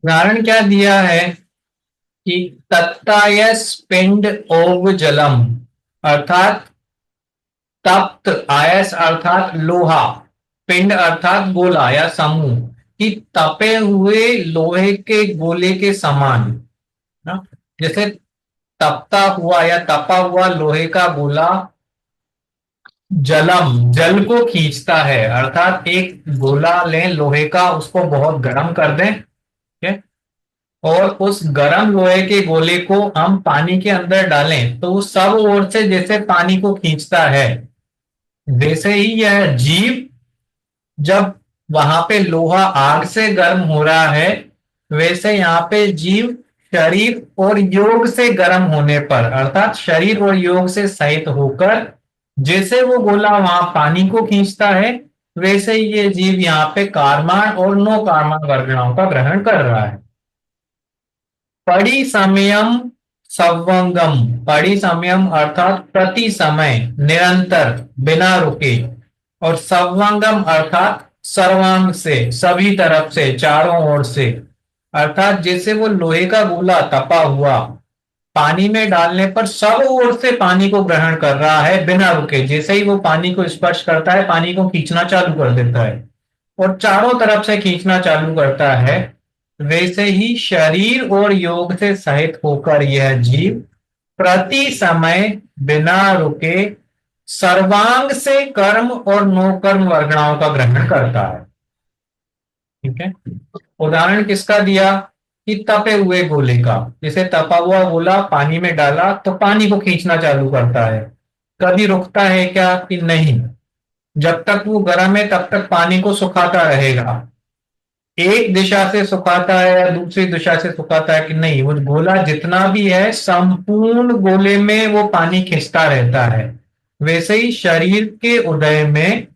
उदाहरण क्या दिया है कि तत्तायस पिंड ओव जलम, अर्थात तप्त आयस अर्थात लोहा, पिंड अर्थात गोला या समूह, कि तपे हुए लोहे के गोले के समान ना। जैसे तपता हुआ या तपा हुआ लोहे का गोला जलम जल को खींचता है, अर्थात एक गोला लें लोहे का, उसको बहुत गर्म कर दें, ठीक है, और उस गर्म लोहे के गोले को हम पानी के अंदर डालें तो वो सब ओर से जैसे पानी को खींचता है, वैसे ही यह जीव जब वहां पे लोहा आग से गर्म हो रहा है, वैसे यहाँ पे जीव शरीर और योग से गर्म होने पर, अर्थात शरीर और योग से सहित होकर, जैसे वो गोला वहां पानी को खींचता है, वैसे ही ये जीव यहाँ पे कारमान और नो कारमान वर्गणाओं का ग्रहण कर रहा है। पड़ी समयम सवंगम, पड़ी समयम अर्थात प्रति समय, निरंतर, बिना रुके, और सवंगम अर्थात सर्वांग से, सभी तरफ से, चारों ओर से, अर्थात जैसे वो लोहे का गोला तपा हुआ पानी में डालने पर सब ओर से पानी को ग्रहण कर रहा है बिना रुके, जैसे ही वो पानी को स्पर्श करता है पानी को खींचना चालू कर देता है और चारों तरफ से खींचना चालू करता है, वैसे ही शरीर और योग से सहित होकर यह जीव प्रति समय बिना रुके सर्वांग से कर्म और नो कर्म वर्गणाओं का ग्रहण करता है। ठीक है। उदाहरण किसका दिया कि तपे हुए गोले का, जैसे तपा हुआ गोला पानी में डाला तो पानी को खींचना चालू करता है, कभी रुकता है क्या कि नहीं, जब तक वो गर्म है तब तक पानी को सुखाता रहेगा। एक दिशा से सुखाता है या दूसरी दिशा से सुखाता है कि नहीं, वो गोला जितना भी है संपूर्ण गोले में वो पानी खिंचता रहता है। वैसे ही शरीर के उदय में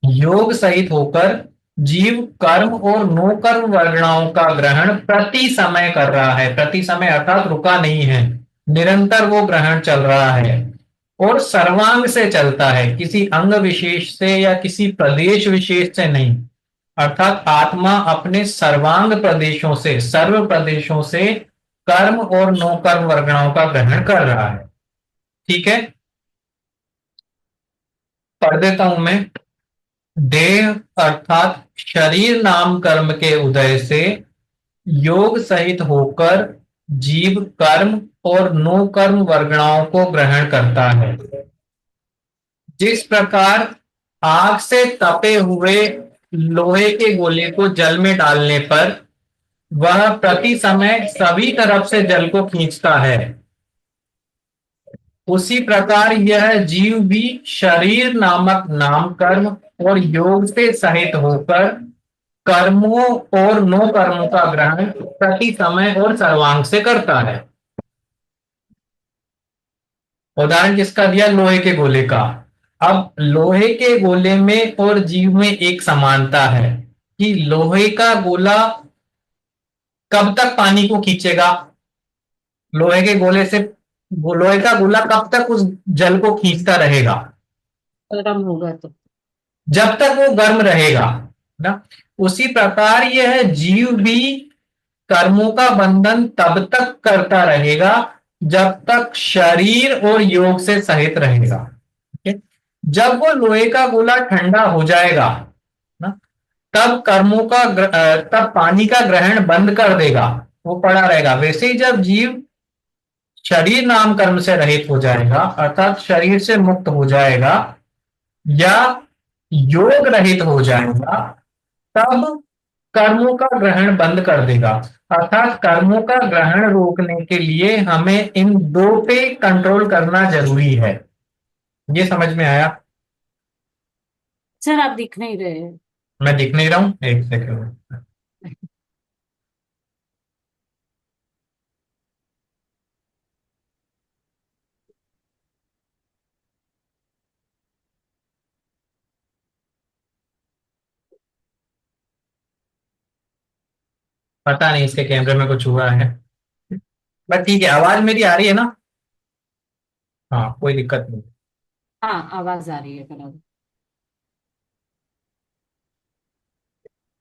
योग सहित होकर जीव कर्म और नो कर्म वर्गणाओं का ग्रहण प्रति समय कर रहा है, प्रति समय अर्थात रुका नहीं है, निरंतर वो ग्रहण चल रहा है और सर्वांग से चलता है, किसी अंग विशेष से या किसी प्रदेश विशेष से नहीं, अर्थात आत्मा अपने सर्वांग प्रदेशों से, सर्व प्रदेशों से कर्म और नो कर्म वर्गणाओं का ग्रहण कर रहा है। ठीक है, पढ़ देता हूं मैं। देह अर्थात शरीर नाम कर्म के उदय से योग सहित होकर जीव कर्म और नो कर्म वर्गणाओं को ग्रहण करता है। जिस प्रकार आग से तपे हुए लोहे के गोले को जल में डालने पर वह प्रति समय सभी तरफ से जल को खींचता है, उसी प्रकार यह जीव भी शरीर नामक नाम कर्म और योग से सहित होकर कर्मों और नो कर्मों का ग्रहण प्रति समय और सर्वांग से करता है। उदाहरण किसका दिया, लोहे के गोले का। अब लोहे के गोले में और जीव में एक समानता है कि लोहे का गोला कब तक पानी को खींचेगा, लोहे के गोले से, लोहे का गोला कब तक उस जल को खींचता रहेगा, गर्म होगा तो। जब तक वो गर्म रहेगा ना। उसी प्रकार यह जीव भी कर्मों का बंधन तब तक करता रहेगा जब तक शरीर और योग से सहित रहेगा। ठीक है? जब वो लोहे का गोला ठंडा हो जाएगा ना, तब तब पानी का ग्रहण बंद कर देगा, वो पड़ा रहेगा। वैसे ही जब जीव शरीर नाम कर्म से रहित हो जाएगा, अर्थात शरीर से मुक्त हो जाएगा या योग रहित हो जाएगा, तब कर्मों का ग्रहण बंद कर देगा। अर्थात कर्मों का ग्रहण रोकने के लिए हमें इन दो पे कंट्रोल करना जरूरी है। ये समझ में आया? सर आप दिख नहीं रहे हैं। मैं दिख नहीं रहा हूं, एक सेकंड। पता नहीं इसके कैमरे में कुछ हुआ है, बट ठीक है। आवाज मेरी आ रही है ना? हाँ, कोई दिक्कत नहीं। हाँ आवाज आ रही है बराबर।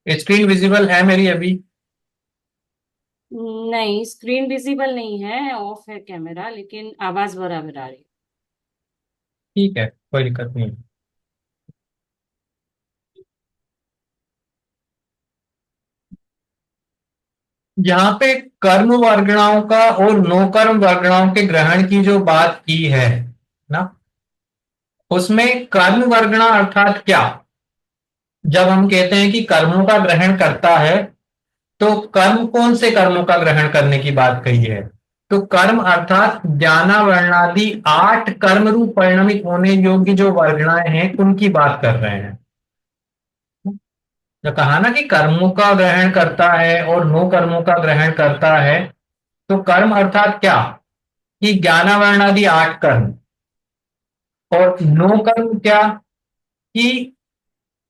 स्क्रीन विजिबल है मेरी अभी? नहीं, स्क्रीन विजिबल नहीं है, ऑफ है कैमरा, लेकिन आवाज बराबर आ रही है। ठीक है, कोई दिक्कत नहीं। यहाँ पे कर्म वर्गणाओं का और नो कर्म वर्गणाओं के ग्रहण की जो बात की है ना, उसमें कर्म वर्गणा अर्थात क्या? जब हम कहते हैं कि कर्मों का ग्रहण करता है, तो कर्म कौन से कर्मों का ग्रहण करने की बात कही है? तो कर्म अर्थात ज्ञानावरणादि 8 कर्म रूप परिणमित होने योग्य जो वर्गणाएं हैं उनकी बात कर रहे हैं। जो कहा ना कि कर्मों का ग्रहण करता है और नो कर्मों का ग्रहण करता है, तो कर्म अर्थात क्या? कि ज्ञानावरणादि 8 कर्म। और नो कर्म क्या? कि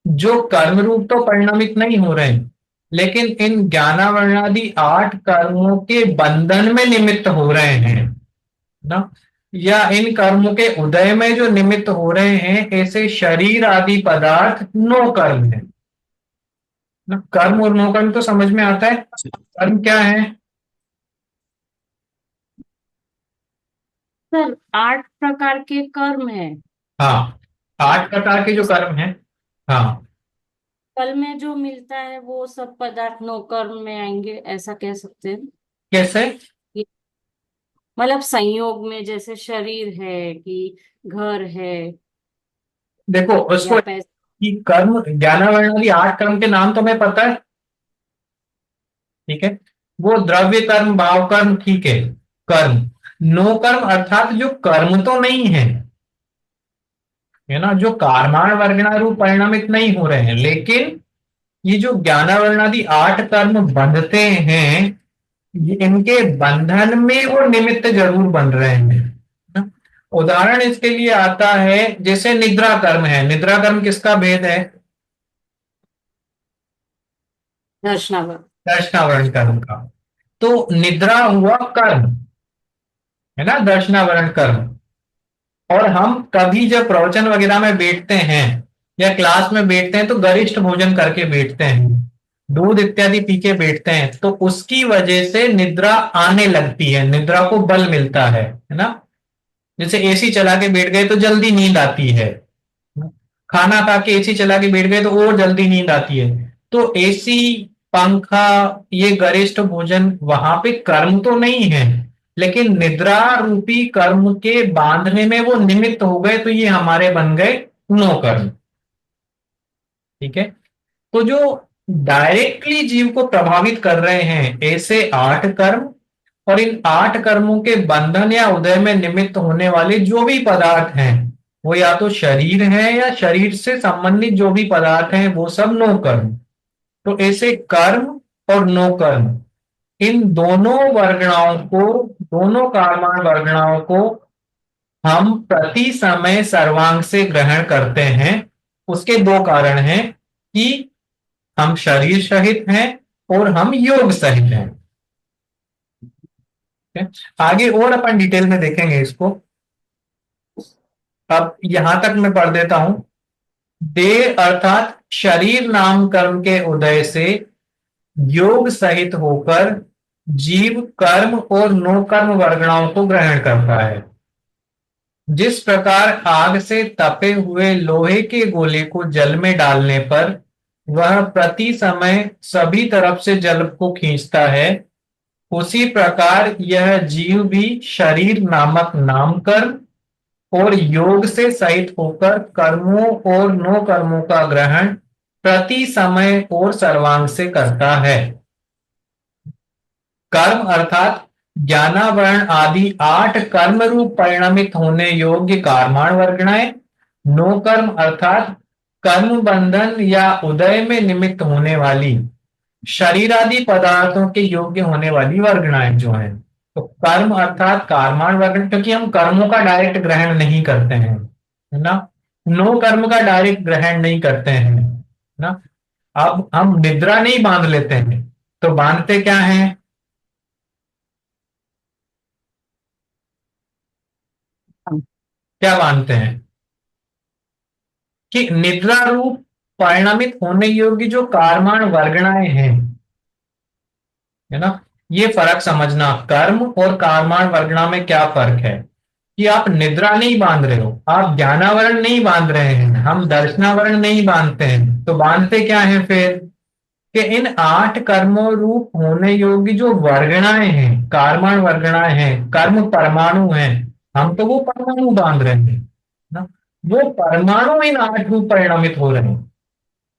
जो कर्म रूप तो परिणमित नहीं हो रहे हैं, लेकिन इन ज्ञानावरणादि 8 कर्मों के बंधन में निमित्त हो रहे हैं ना, या इन कर्मों के उदय में जो निमित्त हो रहे हैं, ऐसे शरीर आदि पदार्थ नो कर्म है ना। कर्म और नो कर्म तो समझ में आता है। कर्म क्या है? सर, 8 प्रकार के कर्म है। हाँ, 8 प्रकार के जो इस कर्म है। हाँ। फल में जो मिलता है वो सब पदार्थ नो कर्म में आएंगे, ऐसा कह सकते हैं। कैसे? ये- मतलब संयोग में, जैसे शरीर है कि घर है देखो या उसको, पैसा। कि कर्म ज्ञानावरणादि 8 कर्म के नाम तुम्हें पता है? ठीक है, वो द्रव्य कर्म, भाव कर्म, ठीक है। कर्म, नो कर्म अर्थात जो कर्म तो नहीं है, है ना, जो कार्माण वर्गणा रूप परिणामित नहीं हो रहे हैं, लेकिन ये जो ज्ञानावरणादि 8 कर्म बंधते हैं, ये इनके बंधन में वो निमित्त जरूर बन रहे हैं ना। उदाहरण इसके लिए आता है, जैसे निद्रा कर्म है। निद्रा कर्म किसका भेद है? दर्शनावर। दर्शनावरण कर्म का। तो निद्रा हुआ कर्म, है ना, दर्शनावरण कर्म। और हम कभी जब प्रवचन वगैरह में बैठते हैं या क्लास में बैठते हैं, तो गरिष्ठ भोजन करके बैठते हैं, दूध इत्यादि पी के बैठते हैं, तो उसकी वजह से निद्रा आने लगती है, निद्रा को बल मिलता है ना। जैसे एसी चला के बैठ गए तो जल्दी नींद आती है, खाना खा के एसी चला के बैठ गए तो और जल्दी नींद आती है। तो एसी, पंखा, ये गरिष्ठ भोजन वहां पे कर्म तो नहीं है, लेकिन निद्रा रूपी कर्म के बांधने में वो निमित्त हो गए, तो ये हमारे बन गए नो कर्म। ठीक है। तो जो डायरेक्टली जीव को प्रभावित कर रहे हैं ऐसे 8 कर्म, और इन 8 कर्मों के बंधन या उदय में निमित्त होने वाले जो भी पदार्थ हैं, वो या तो शरीर है या शरीर से संबंधित जो भी पदार्थ हैं, वो सब नो कर्म। तो ऐसे कर्म और नो कर्म, इन दोनों वर्गणाओं को, दोनों कर्माण वर्गणाओं को हम प्रति समय सर्वांग से ग्रहण करते हैं। उसके दो कारण हैं, कि हम शरीर सहित हैं और हम योग सहित हैं। ठीक है? आगे और अपन डिटेल में देखेंगे इसको। अब यहां तक मैं पढ़ देता हूं। देह अर्थात शरीर नाम कर्म के उदय से योग सहित होकर जीव कर्म और नो कर्म वर्गणाओं को ग्रहण करता है। जिस प्रकार आग से तपे हुए लोहे के गोले को जल में डालने पर वह प्रति समय सभी तरफ से जल को खींचता है, उसी प्रकार यह जीव भी शरीर नामक नाम कर्म और योग से सहित होकर कर्मों और नो कर्मों का ग्रहण प्रति समय और सर्वांग से करता है। कर्म अर्थात ज्ञानावरण आदि 8 कर्म रूप परिणमित होने योग्य कर्माण वर्गणाएं। नो कर्म अर्थात कर्म बंधन या उदय में निमित्त होने वाली शरीर आदि पदार्थों के योग्य होने वाली वर्गणाएं जो है। तो कर्म अर्थात कर्माण वर्गण, क्योंकि हम कर्मों का डायरेक्ट ग्रहण नहीं करते हैं, है ना। नो कर्म का डायरेक्ट ग्रहण नहीं करते हैं, है ना। अब हम निद्रा नहीं बांध लेते हैं, तो बांधते क्या है? क्या बांधते हैं? कि निद्रा रूप परिणामित होने योग्य जो कर्माण वर्गणाएं हैं, है ना, ये फर्क समझना, कर्म और कर्माण वर्गणा में क्या फर्क है, कि आप निद्रा नहीं बांध रहे हो, आप ज्ञानावरण नहीं बांध रहे हैं, हम दर्शनावरण नहीं बांधते हैं, तो बांधते क्या है फिर, कि इन 8 कर्मों रूप होने योग्य जो वर्गणाएं हैं, कर्मण वर्गणाएं हैं, कर्म परमाणु हैं, हम तो वो परमाणु बांध रहे हैं ना, वो परमाणु इन 8 रूप परिणमित हो रहे हैं।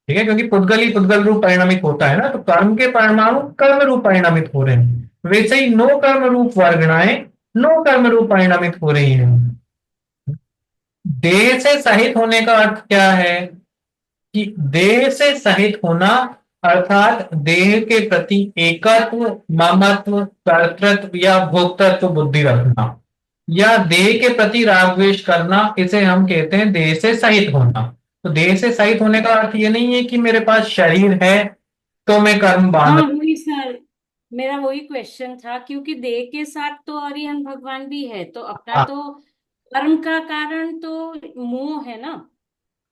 ठीक है, क्योंकि पुद्गल ही पुद्गल रूप परिणमित होता है ना, तो कर्म के परमाणु कर्म रूप परिणमित हो रहे हैं, वैसे ही नो कर्म रूप वर्गणाएं नो कर्म रूप परिणमित हो रही हैं। देह से सहित होने का अर्थ क्या है, कि देह से सहित होना अर्थात देह के प्रति एकत्व, ममत्व, कर्तृत्व या भोक्तृत्व बुद्धि रखना, या देह के प्रति राग द्वेष करना, इसे हम कहते हैं देह से सहित होना। तो देह से सहित होने का अर्थ ये नहीं है कि मेरे पास शरीर है तो मैं कर्म बांध। हाँ वही सर, मेरा वही क्वेश्चन था, क्योंकि देह के साथ तो अरिहंत भगवान भी है, तो अपना हाँ, तो कर्म का कारण तो मोह है ना,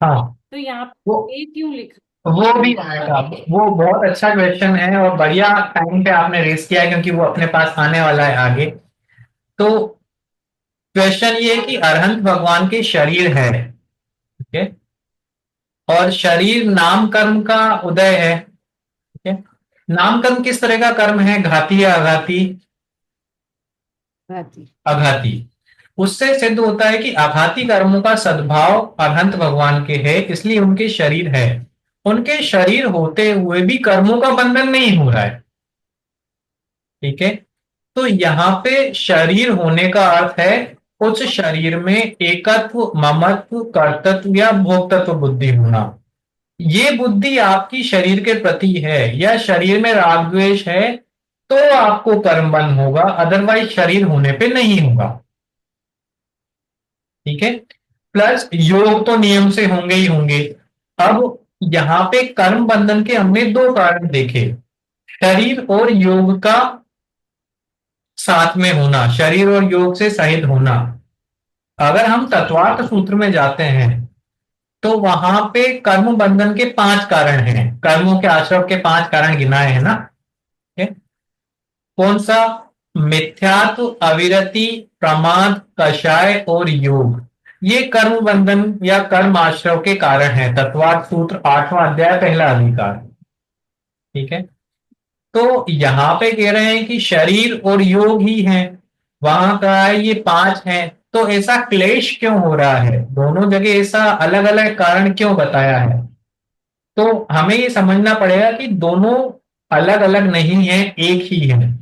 हाँ, तो यहाँ वो पे ये क्यों लिखा वो कर्म भी बांधना। आएगा। वो बहुत अच्छा क्वेश्चन है और बढ़िया टाइम पे आपने रेस किया है, क्योंकि वो अपने पास आने वाला है आगे। तो क्वेश्चन ये है कि अरहंत भगवान के शरीर है, ठीक है, और शरीर नाम कर्म का उदय है, ठीक है। नाम कर्म किस तरह का कर्म है, घाती या आघाती, भाती। आघाती। उससे सिद्ध होता है कि आघाती कर्मों का सद्भाव अरहंत भगवान के है, इसलिए उनके शरीर है। उनके शरीर होते हुए भी कर्मों का बंधन नहीं हो रहा है, ठीक है। तो यहाँ पे शरीर होने का अर्थ है उस शरीर में एकत्व, ममत्व, कर्तृत्व या भोक्तत्व बुद्धि होना। ये बुद्धि आपकी शरीर के प्रति है, या शरीर में राग द्वेष है, तो आपको कर्म बंध होगा, अदरवाइज शरीर होने पे नहीं होगा, ठीक है। प्लस योग तो नियम से होंगे ही होंगे। अब यहाँ पे कर्म बंधन के हमने 2 कारण देखे, शरीर और योग का साथ में होना, शरीर और योग से सहित होना। अगर हम तत्वार्थ सूत्र में जाते हैं तो वहां पे कर्म बंधन के 5 कारण हैं, कर्मों के आश्रव के 5 कारण गिनाए हैं ना, ठीक है? कौन सा, मिथ्यात्व, अविरति, प्रमाद, कषाय और योग, ये कर्म बंधन या कर्म आश्रव के कारण है, तत्वार्थ सूत्र 8वां अध्याय पहला अधिकार, ठीक है। तो यहां पे कह रहे हैं कि शरीर और योग ही है, वहां का है ये 5 हैं, तो ऐसा क्लेश क्यों हो रहा है, दोनों जगह ऐसा अलग अलग कारण क्यों बताया है। तो हमें ये समझना पड़ेगा कि दोनों अलग अलग नहीं है, एक ही है।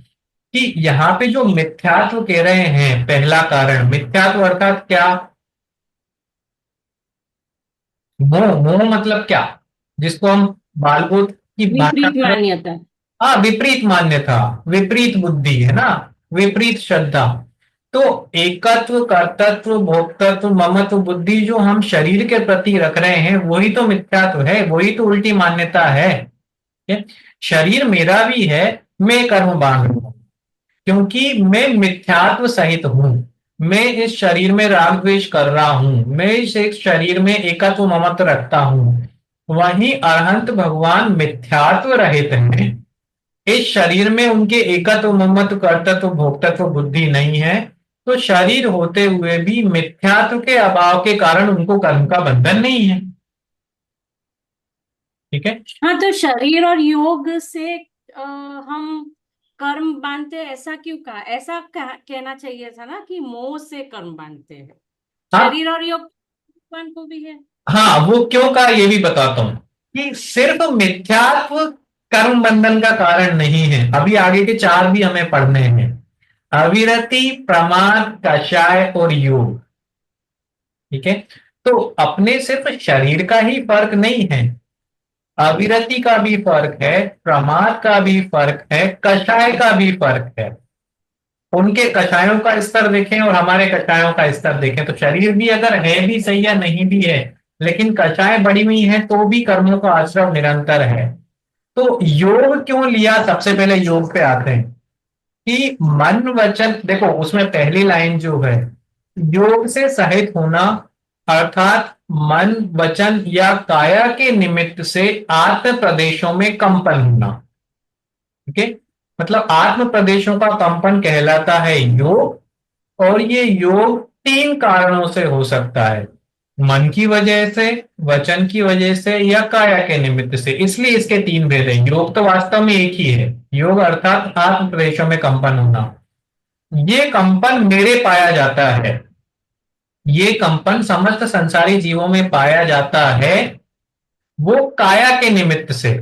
कि यहाँ पे जो मिथ्यात्व कह रहे हैं, पहला कारण मिथ्यात्व अर्थात क्या, मोह, मोह मतलब क्या, जिसको हम बालबोध की भाषा विपरीत में, मान्यता। हाँ, विपरीत मान्यता, विपरीत बुद्धि है ना, विपरीत श्रद्धा। तो एकत्व, कर्तृत्व, भोक्तत्व, ममत्व बुद्धि जो हम शरीर के प्रति रख रहे हैं, वही तो मिथ्यात्व है, वही तो उल्टी मान्यता है। ठीक है? शरीर मेरा भी है, मैं कर्म बांध रहा हूं, क्योंकि मैं मिथ्यात्व सहित हूं, मैं इस शरीर में राग द्वेष कर रहा हूं, मैं इस एक शरीर में एकत्व ममत्व रखता हूं। वहीं अरहंत भगवान मिथ्यात्व रहित हैं, इस शरीर में उनके एकत्व, ममत्व, कर्तृत्व, भोक्तत्व बुद्धि नहीं है, तो शरीर होते हुए भी मिथ्यात्व के अभाव के कारण उनको कर्म का बंधन नहीं है, ठीक है। हाँ तो शरीर और योग से हम कर्म बांधते हैं, ऐसा क्यों कहा, ऐसा कहना चाहिए था ना कि मोह से कर्म बांधते हैं। हाँ, शरीर और योग भगवान को भी है। हाँ, वो क्यों कहा ये भी बताता हूं, कि सिर्फ मिथ्यात्व कर्म बंधन का कारण नहीं है, अभी आगे के 4 भी हमें पढ़ने हैं, अविरति, प्रमाद, कषाय और योग, ठीक है। तो अपने सिर्फ शरीर का ही फर्क नहीं है, अविरति का भी फर्क है, प्रमाद का भी फर्क है, कषाय का भी फर्क है। उनके कषायों का स्तर देखें और हमारे कषायों का स्तर देखें, तो शरीर भी अगर है भी सही या नहीं भी है, लेकिन कषाय बढ़ी हुई है तो भी कर्मों का आश्रव निरंतर है। तो योग क्यों लिया, सबसे पहले योग पे आते हैं, कि मन वचन, देखो उसमें पहली लाइन जो है, योग से सहित होना अर्थात मन, वचन या काया के निमित्त से आत्म प्रदेशों में कंपन होना, ठीक है। मतलब आत्म प्रदेशों का कंपन कहलाता है योग, और ये योग तीन कारणों से हो सकता है: मन की वजह से, वचन की वजह से, या काया के निमित्त से। इसलिए इसके तीन भेद हैं। योग तो वास्तव में एक ही है। योग अर्थात आत्म प्रदेशों में कंपन होना। ये कंपन मेरे पाया जाता है, ये कंपन समस्त संसारी जीवों में पाया जाता है, वो काया के निमित्त से।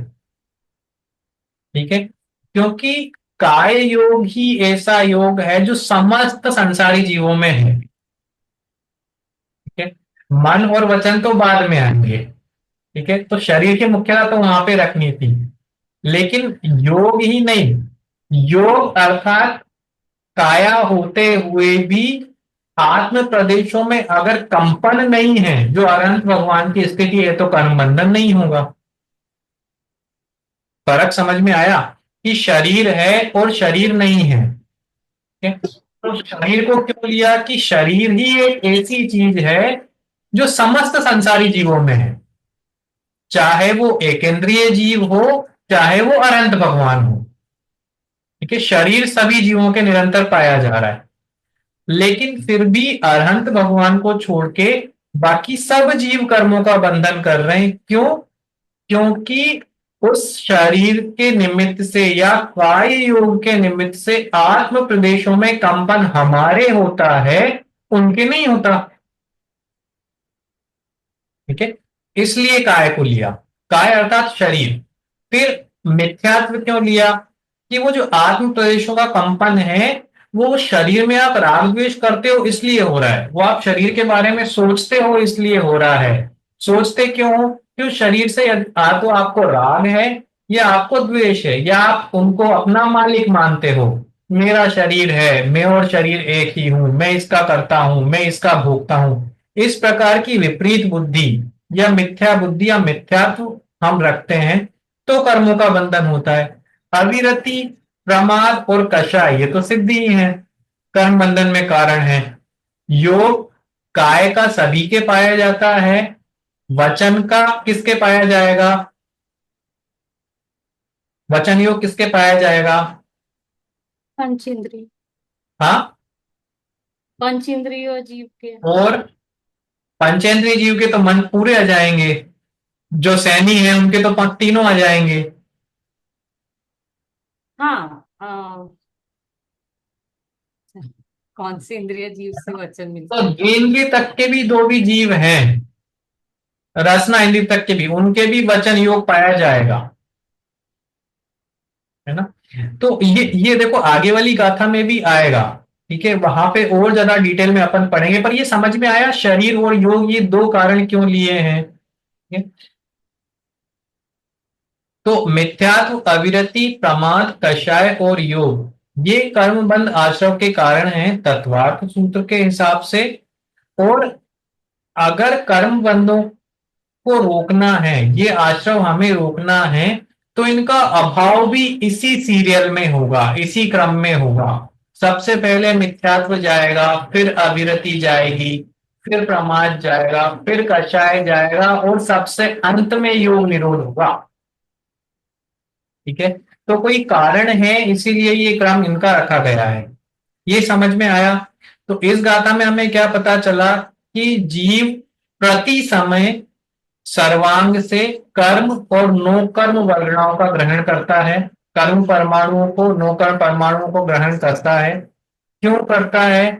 ठीक है, क्योंकि काय योग ही ऐसा योग है जो समस्त संसारी जीवों में है। ठीक है, मन और वचन तो बाद में आएंगे। ठीक है, तो शरीर की मुख्यता तो वहां पे रखनी थी, लेकिन योग ही नहीं, योग अर्थात काया होते हुए भी आत्म प्रदेशों में अगर कंपन नहीं है, जो अनंत भगवान की स्थिति है, तो कर्म बंधन नहीं होगा। फर्क समझ में आया कि शरीर है और शरीर नहीं है। ठीक है? तो शरीर को क्यों लिया कि शरीर ही एक ऐसी चीज है जो समस्त संसारी जीवों में है, चाहे वो एकेंद्रिय जीव हो, चाहे वो अनंत भगवान हो। ठीक है, शरीर सभी जीवों के निरंतर पाया जा रहा है, लेकिन फिर भी अरहंत भगवान को छोड़ के बाकी सब जीव कर्मों का बंधन कर रहे हैं। क्यों? क्योंकि उस शरीर के निमित्त से या काय योग के निमित्त से आत्म प्रदेशों में कंपन हमारे होता है, उनके नहीं होता। ठीक है, इसलिए काय को लिया, काय अर्थात शरीर। फिर मिथ्यात्व क्यों लिया? कि वो जो आत्म प्रदेशों का कंपन है, वो शरीर में आप राग द्वेष करते हो इसलिए हो रहा है, वो आप शरीर के बारे में सोचते हो इसलिए हो रहा है। सोचते क्यों हो? क्यों शरीर से तो आपको राग है, या आपको द्वेष है, या आप उनको अपना मालिक मानते हो। मेरा शरीर है, मैं और शरीर एक ही हूं, मैं इसका करता हूं, मैं इसका भोगता हूं। इस प्रकार की विपरीत बुद्धि या मिथ्या बुद्धि या मिथ्यात्व हम रखते हैं, तो कर्मों का बंधन होता है। अविरति, प्रमाद और कषाय ये तो सिद्धि ही है, कर्म बंधन में कारण है। योग काय का सभी के पाया जाता है, वचन का किसके पाया जाएगा? वचन योग किसके पाया जाएगा? पंचेंद्रिय। हाँ, पंचेंद्रिय जीव के। और पंचेंद्रिय जीव के तो मन पूरे आ जाएंगे, जो सैनी है उनके तो तीनों आ जाएंगे। हाँ, कौन से इंद्रिय जीव से वचन तो मिलता है? इंद्रिय तक के भी दो भी जीव हैं, रसना इंद्रिय तक के भी, उनके भी वचन योग पाया जाएगा। है ना? तो ये देखो आगे वाली गाथा में भी आएगा। ठीक है, वहां पे और ज्यादा डिटेल में अपन पढ़ेंगे, पर ये समझ में आया शरीर और योग ये दो कारण क्यों लिए हैं। ठीक है? तो मिथ्यात्व, अविरति, प्रमाद, कषाय और योग ये कर्मबंध आश्रव के कारण हैं तत्वार्थ सूत्र के हिसाब से। और अगर कर्म बंधों को रोकना है, ये आश्रव हमें रोकना है, तो इनका अभाव भी इसी सीरियल में होगा, इसी क्रम में होगा। सबसे पहले मिथ्यात्व जाएगा, फिर अविरति जाएगी, फिर प्रमाद जाएगा, फिर कषाय जाएगा, और सबसे अंत में योग निरोध होगा। ठीक है, तो कोई कारण है इसीलिए ये क्रम इनका रखा गया है। ये समझ में आया? तो इस गाथा में हमें क्या पता चला कि जीव प्रति समय सर्वांग से कर्म और नो कर्म वर्गणाओं का ग्रहण करता है, कर्म परमाणुओं को, नो कर्म परमाणुओं को ग्रहण करता है। क्यों करता है?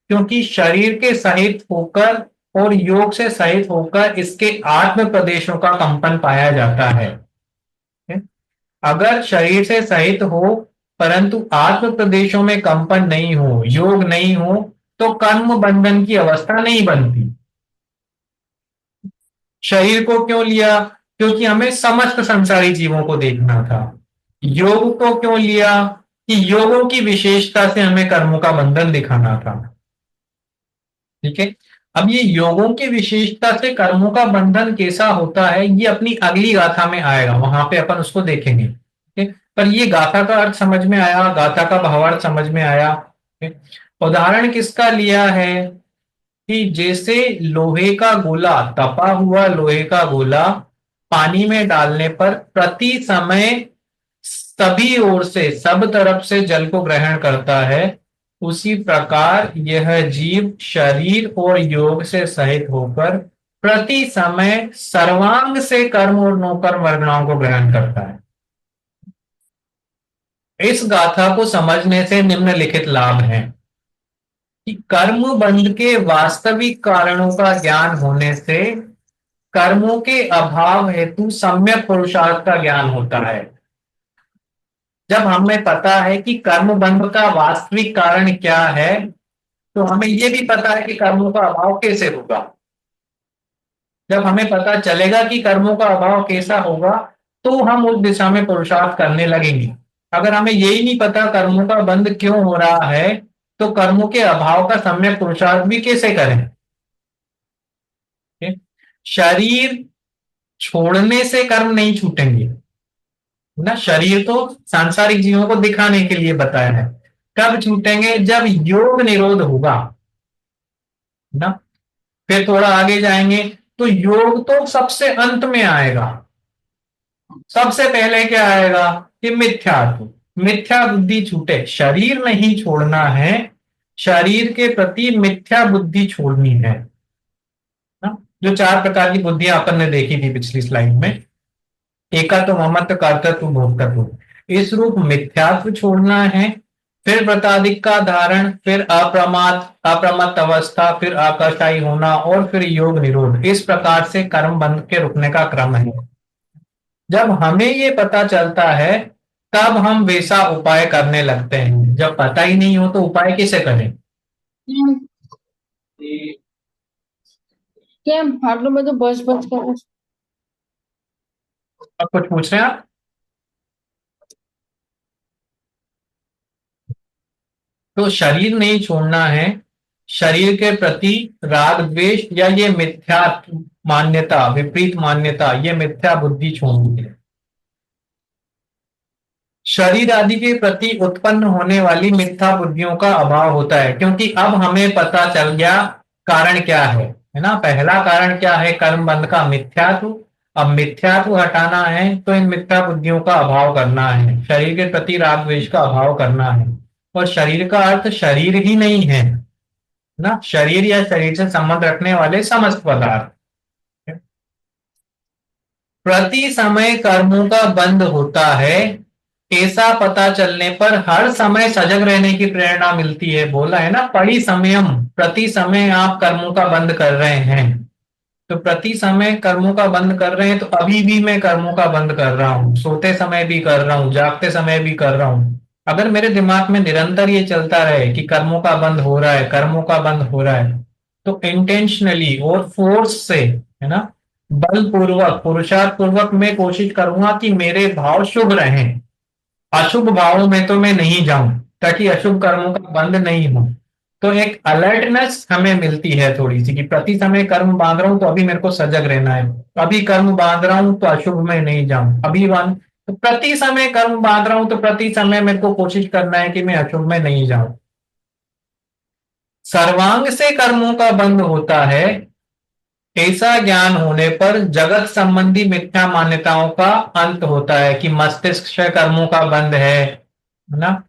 क्योंकि शरीर के सहित होकर और योग से सहित होकर इसके आत्म प्रदेशों का कंपन पाया जाता है। अगर शरीर से सहित हो परंतु आत्म प्रदेशों में कंपन नहीं हो, योग नहीं हो, तो कर्म बंधन की अवस्था नहीं बनती। शरीर को क्यों लिया? क्योंकि हमें समस्त संसारी जीवों को देखना था। योग को क्यों लिया? कि योगों की विशेषता से हमें कर्मों का बंधन दिखाना था। ठीक है, अब ये योगों की विशेषता से कर्मों का बंधन कैसा होता है, ये अपनी अगली गाथा में आएगा, वहां पे अपन उसको देखेंगे। ठीक है, पर ये गाथा का अर्थ समझ में आया, गाथा का भावार्थ समझ में आया। ठीक है? उदाहरण किसका लिया है? कि जैसे लोहे का गोला, तपा हुआ लोहे का गोला पानी में डालने पर प्रति समय सभी ओर से, सब तरफ से जल को ग्रहण करता है, उसी प्रकार यह जीव शरीर और योग से सहित होकर प्रति समय सर्वांग से कर्म और नौकर्म वर्गणाओं को ग्रहण करता है। इस गाथा को समझने से निम्नलिखित लाभ हैं कि कर्म बंध के वास्तविक कारणों का ज्ञान होने से कर्मों के अभाव हेतु सम्यक पुरुषार्थ का ज्ञान होता है। जब हमें पता है कि कर्म बंध का वास्तविक कारण क्या है, तो हमें यह भी पता है कि कर्मों का अभाव कैसे होगा। जब हमें पता चलेगा कि कर्मों का अभाव कैसा होगा, तो हम उस दिशा में पुरुषार्थ करने लगेंगे। अगर हमें यही नहीं पता कर्मों का बंध क्यों हो रहा है, तो कर्मों के अभाव का सम्यक पुरुषार्थ भी कैसे करें। ठीक? शरीर छोड़ने से कर्म नहीं छूटेंगे ना। शरीर तो सांसारिक जीवों को दिखाने के लिए बताया है। कब छूटेंगे? जब योग निरोध होगा ना। फिर थोड़ा आगे जाएंगे तो योग तो सबसे अंत में आएगा। सबसे पहले क्या आएगा कि मिथ्यात्व, मिथ्या बुद्धि छूटे। शरीर नहीं छोड़ना है, शरीर के प्रति मिथ्या बुद्धि छोड़नी है ना। जो चार प्रकार की बुद्धियां अपन ने देखी थी पिछली स्लाइड में, एकत्व, ममत्व, कर्तृत्व, भोक्तृत्व, इस रूप मिथ्यात्व छोड़ना है। फिर व्रताधिक का धारण, फिर अप्रमत्त अवस्था, फिर आकाशाई होना और फिर योग निरोध। इस प्रकार से कर्म बंध के रुकने का क्रम है। जब हमें ये पता चलता है, तब हम वैसा उपाय करने लगते हैं। जब पता ही नहीं हो तो उपाय कैसे करें। કેમ આટલું બધું બસ બસ કરો છો? अब कुछ पूछ रहे हैं आप? तो शरीर नहीं छोड़ना है, शरीर के प्रति राग द्वेष या ये मिथ्या मान्यता, विपरीत मान्यता, ये मिथ्या बुद्धि छोड़नी है। शरीर आदि के प्रति उत्पन्न होने वाली मिथ्या बुद्धियों का अभाव होता है, क्योंकि अब हमें पता चल गया कारण क्या है ना। पहला कारण क्या है? कर्म बंध का मिथ्यात्व। अब मिथ्यात्व हटाना है तो इन मिथ्या बुद्धियों का अभाव करना है, शरीर के प्रति राग द्वेष का अभाव करना है। और शरीर का अर्थ शरीर ही नहीं है ना, शरीर या शरीर से संबंध रखने वाले समस्त पदार्थ। प्रति समय कर्मों का बंध होता है, ऐसा पता चलने पर हर समय सजग रहने की प्रेरणा मिलती है। बोला है ना, पड़ी समयम, प्रति समय आप कर्मों का बंद कर रहे हैं। तो प्रति समय कर्मों का बंद कर रहे हैं, तो अभी भी मैं कर्मों का बंद कर रहा हूं, सोते समय भी कर रहा हूं, जागते समय भी कर रहा हूं। अगर मेरे दिमाग में निरंतर ये चलता रहे कि कर्मों का बंद हो रहा है, कर्मों का बंद हो रहा है, तो इंटेंशनली और फोर्स से, है ना, बलपूर्वक, पुरुषार्थ पूर्वक मैं कोशिश करूंगा कि मेरे भाव शुभ रहें, अशुभ भावों में तो मैं नहीं जाऊं, ताकि अशुभ कर्मों का बंध नहीं हो। तो एक अलर्टनेस हमें मिलती है थोड़ी सी कि प्रति समय कर्म बांध रहा हूं तो अभी मेरे को सजग रहना है, अभी कर्म बांध रहा हूं तो अशुभ में नहीं जाऊं, अभी तो प्रति समय कर्म बांध रहा हूं तो प्रति समय मेरे को कोशिश करना है कि मैं अशुभ में नहीं जाऊं। सर्वांग से कर्मों का बंध होता है, ऐसा ज्ञान होने पर जगत संबंधी मिथ्या मान्यताओं का अंत होता है कि मस्तिष्क से कर्मों का बंध है ना।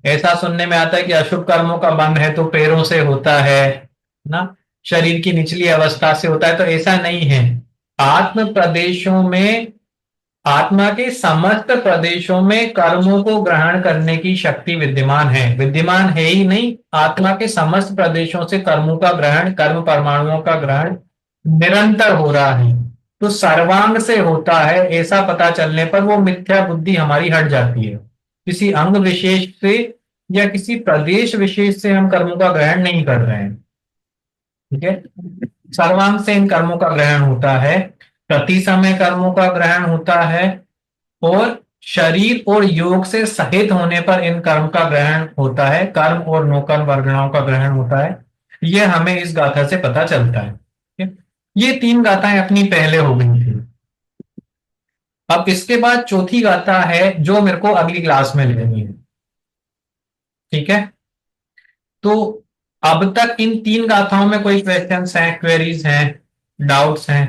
ऐसा सुनने में आता है कि अशुभ कर्मों का बंध है तो पैरों से होता है ना, शरीर की निचली अवस्था से होता है। तो ऐसा नहीं है। आत्म प्रदेशों में, आत्मा के समस्त प्रदेशों में कर्मों को ग्रहण करने की शक्ति विद्यमान है। विद्यमान है ही नहीं, आत्मा के समस्त प्रदेशों से कर्मों का ग्रहण, कर्म परमाणुओं का ग्रहण निरंतर हो रहा है। तो सर्वांग से होता है, ऐसा पता चलने पर वो मिथ्या बुद्धि हमारी हट जाती है। किसी अंग विशेष से या किसी प्रदेश विशेष से हम कर्मों का ग्रहण नहीं कर रहे हैं। ठीक है, सर्वांग से इन कर्मों का ग्रहण होता है, प्रति समय कर्मों का ग्रहण होता है, और शरीर और योग से सहित होने पर इन कर्म का ग्रहण होता है, कर्म और नौकर्म वर्गणाओं का ग्रहण होता है। यह हमें इस गाथा से पता चलता है। ये तीन गाथाएं अपनी पहले हो गई थी। अब इसके बाद चौथी गाथा है जो मेरे को अगली क्लास में लेनी है। ठीक है, तो अब तक इन तीन गाथाओं में कोई क्वेश्चंस हैं, क्वेरीज हैं, डाउट्स हैं?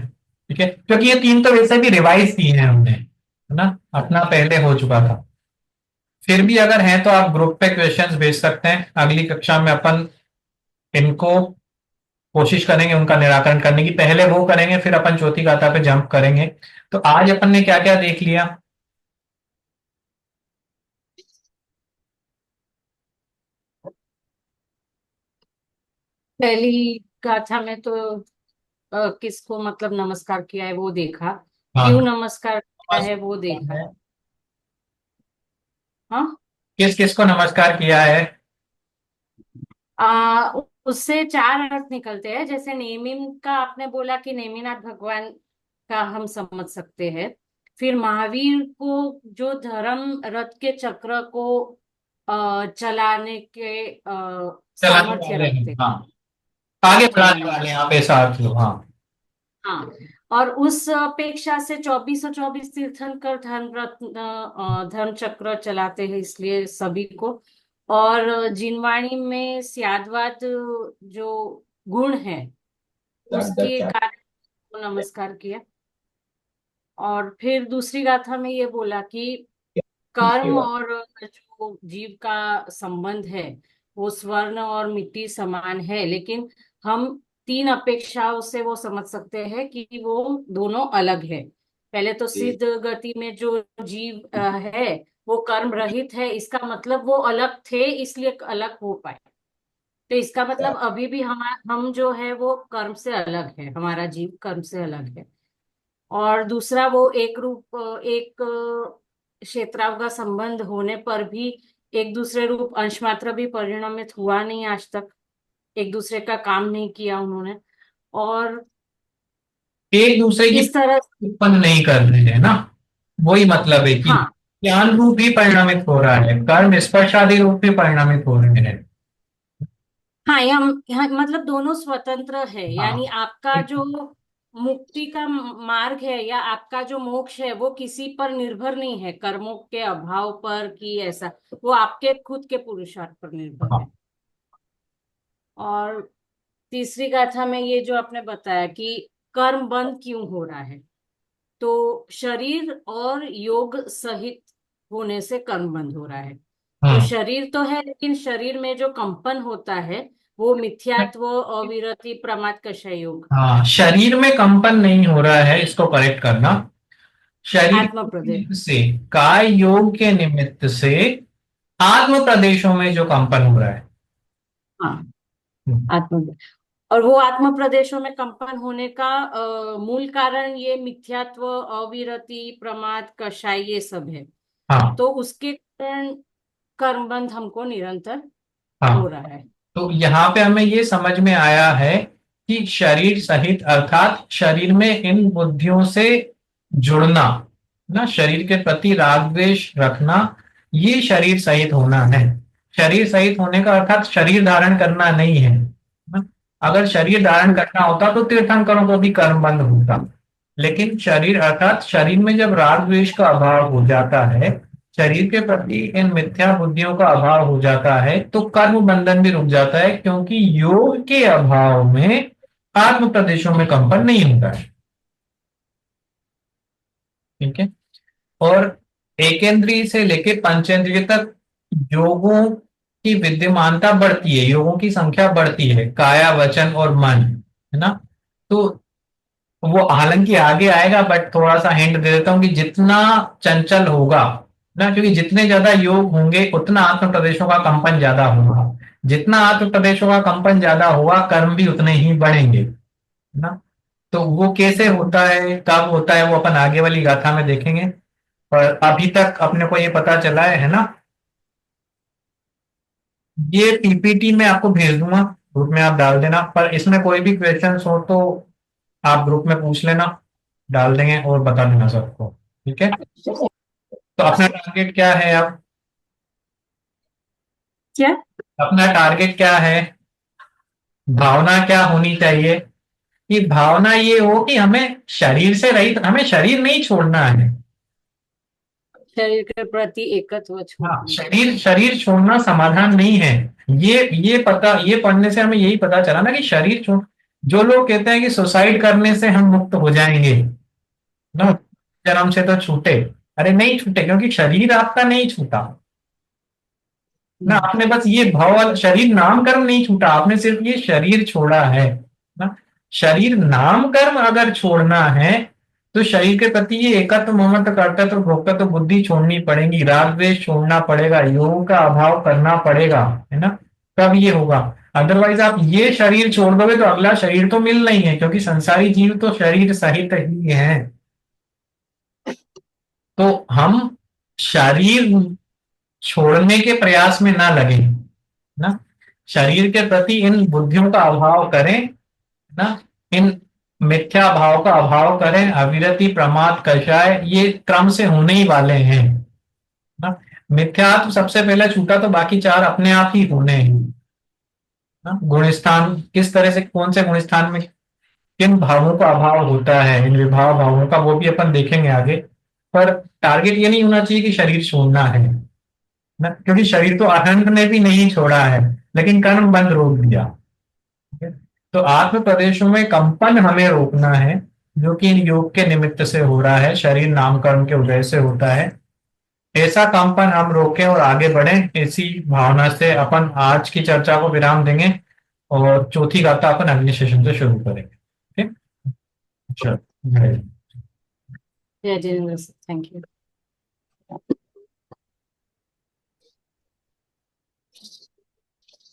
ठीक है, क्योंकि ये तीन तो वैसे भी रिवाइज किए हैं हमने, है ना, अपना पहले हो चुका था। फिर भी अगर हैं तो आप ग्रुप पे क्वेश्चंस भेज सकते हैं, अगली कक्षा में अपन इनको कोशिश करेंगे उनका निराकरण करने की। पहले वो करेंगे फिर अपन चौथी गाथा पे जंप करेंगे। तो आज अपन ने क्या क्या देख लिया? पहली गाथा में तो किसको मतलब नमस्कार किया है वो देखा, हाँ। क्यों नमस्कार किया है वो देखा। हाँ। किस किस को नमस्कार किया है? उससे चार अर्थ निकलते हैं। जैसे नेमिन का आपने बोला कि नेमिनाथ भगवान का हम समझ सकते हैं। फिर महावीर को जो धर्म रथ के चक्र को चलाने के चलाने सामर्थ्य वाले हैं, रखते हाँ। आगे बढ़ाने चलाने वाले वाले। हैं आप, ऐसा अर्थ लो, हाँ। हाँ। और उस अपेक्षा से 2424 तीर्थंकर धर्म रत्न धर्म चक्र चलाते हैं, इसलिए सभी को। और जिनवाणी में स्याद्वाद जो गुण है उसके कारण को नमस्कार किया। और फिर दूसरी गाथा में ये बोला कि कर्म और जो जीव का संबंध है वो स्वर्ण और मिट्टी समान है, लेकिन हम तीन अपेक्षाओं से वो समझ सकते हैं कि वो दोनों अलग है। पहले तो सिद्ध गति में जो जीव है वो कर्म रहित है, इसका मतलब वो अलग थे इसलिए अलग हो पाए। तो इसका मतलब अभी भी हम जो है वो कर्म से अलग है, हमारा जीव कर्म से अलग है। और दूसरा वो एक रूप एक क्षेत्राव का संबंध होने पर भी एक दूसरे रूप अंश मात्र भी परिणमित हुआ नहीं आज तक, एक दूसरे का काम नहीं किया उन्होंने। और एक दूसरे की इस तरह। उत्पन्न नहीं कर रहे हैं ना, वही मतलब है कि हाँ। ज्ञान रूप ही परिणामित हो रहा है, कर्म स्पर्शादि रूप भी परिणामित हो रहे हैं। हाँ, यहाँ मतलब दोनों स्वतंत्र है, यानी हाँ। आपका जो मुक्ति का मार्ग है या आपका जो मोक्ष है वो किसी पर निर्भर नहीं है, कर्मों के अभाव पर कि ऐसा, वो आपके खुद के पुरुषार्थ पर निर्भर हाँ। है। और तीसरी गाथा में ये जो आपने बताया कि कर्म बंद क्यों हो रहा है, तो शरीर और योग सहित होने से कर्म बंद हो रहा है। तो हाँ। शरीर तो है, लेकिन शरीर में जो कंपन होता है वो मिथ्यात्व, अविरति, प्रमाद, कषय योग, हाँ, शरीर में कंपन नहीं हो रहा है, इसको करेक्ट करना। शरीर आत्म के प्रदेश। निमित्त से, काय योग के निमित्त से आत्म प्रदेशों में जो कंपन हो रहा है। हाँ, हम्म। आत्म। और वो आत्म प्रदेशों में कंपन होने का मूल कारण ये मिथ्यात्व, अविरति, प्रमाद, कषाय ये सब है। हाँ। तो उसके कारण कर्मबंध हमको निरंतर हो हाँ। रहा है। तो यहाँ पे हमें ये समझ में आया है कि शरीर सहित अर्थात शरीर में इन बुद्धियों से जुड़ना, ना शरीर के प्रति राग द्वेष रखना, ये शरीर सहित होना है। शरीर सहित होने का अर्थात शरीर धारण करना नहीं है ना? अगर शरीर धारण करना होता तो तीर्थंकरों को भी कर्म बंद होता। लेकिन शरीर अर्थात शरीर में जब राग द्वेष का अभाव हो जाता है, शरीर के प्रति इन मिथ्या बुद्धियों का अभाव हो जाता है, तो कर्म बंधन भी रुक जाता है, क्योंकि योग के अभाव में आत्म प्रदेशों में कंपन नहीं होता है। ठीक है। और एकेंद्रिय से लेके पंचेंद्रिय तक योगों की विद्यमानता बढ़ती है, योगों की संख्या बढ़ती है, काया वचन और मन, है ना? तो वो हालांकि आगे आएगा, बट थोड़ा सा हिंट दे देता हूं कि जितना चंचल होगा ना, क्योंकि जितने ज्यादा योग होंगे उतना आत्म प्रदेशों का कंपन ज्यादा होगा। जितना आत्म प्रदेशों का कंपन ज्यादा होगा, कर्म भी उतने ही बढ़ेंगे, है ना? तो वो कैसे होता है, कब होता है, वो अपन आगे वाली गाथा में देखेंगे। और अभी तक अपने को ये पता चला है ना? ये पीपीटी में आपको भेज दूंगा, ग्रुप में आप डाल देना, पर इसमें कोई भी क्वेश्चन हो तो आप ग्रुप में पूछ लेना, डाल देंगे और बता देना सबको। ठीक है। तो अपना टारगेट क्या है अब? क्या? अपना टारगेट क्या है? भावना क्या होनी चाहिए? कि भावना ये हो कि हमें शरीर से रहित, हमें शरीर नहीं छोड़ना है। शरीर के प्रति एकत्व हाँ, छोड़ना। शरीर शरीर छोड़ना समाधान नहीं है। ये पढ़ने से हमें यही पता चला ना कि शरीर छोड़, जो लोग कहते हैं कि सुसाइड करने से हम मुक्त हो जाएंगे ना, जन्म से तो छूटे, अरे नहीं छूटे, क्योंकि शरीर आपका नहीं छूटा। ना, आपने बस ये भाव वाला शरीर नाम कर्म नहीं छूटा, आपने सिर्फ ये शरीर छोड़ा है ना। शरीर नाम कर्म अगर छोड़ना है तो शरीर के प्रति ये एकत्व ममत्व कर्तव्य भोक्तव्य बुद्धि छोड़नी पड़ेगी, राग द्वेष छोड़ना पड़ेगा, योग का अभाव करना पड़ेगा, है ना। तब ये होगा। अदरवाइज आप ये शरीर छोड़ दोगे तो अगला शरीर तो मिल नहीं है, क्योंकि संसारी जीव तो शरीर सहित ही है। तो हम शरीर छोड़ने के प्रयास में ना लगे ना, शरीर के प्रति इन बुद्धियों का अभाव करें ना, इन मिथ्या भाव का अभाव करें, अविरति प्रमाद कषाय ये क्रम से होने ही वाले हैं ना। मिथ्या तो सबसे पहले छूटा तो बाकी चार अपने आप ही होने हैं ना। गुण स्थान किस तरह से, कौन से गुण स्थान में किन भावों का अभाव होता है, इन विभाव भावों का, वो भी अपन देखेंगे आगे। पर टारगेट ये नहीं होना चाहिए कि शरीर छोड़ना है ना, क्योंकि शरीर तो अहंत ने भी नहीं छोड़ा है, लेकिन कर्म बंद रोक दिया। ठीक है? तो आत्म प्रदेशों में कंपन हमें रोकना है, जो कि इन योग के निमित्त से हो रहा है, शरीर नामकरण के उदय से होता है। ऐसा कंपन हम रोकें और आगे बढ़ें, इसी भावना से अपन आज की चर्चा को विराम देंगे और चौथी गाथा अपन अगले सेशन से शुरू करेंगे। ठीक, चलो। जय जिनेन्द्र सर, थैंक यू।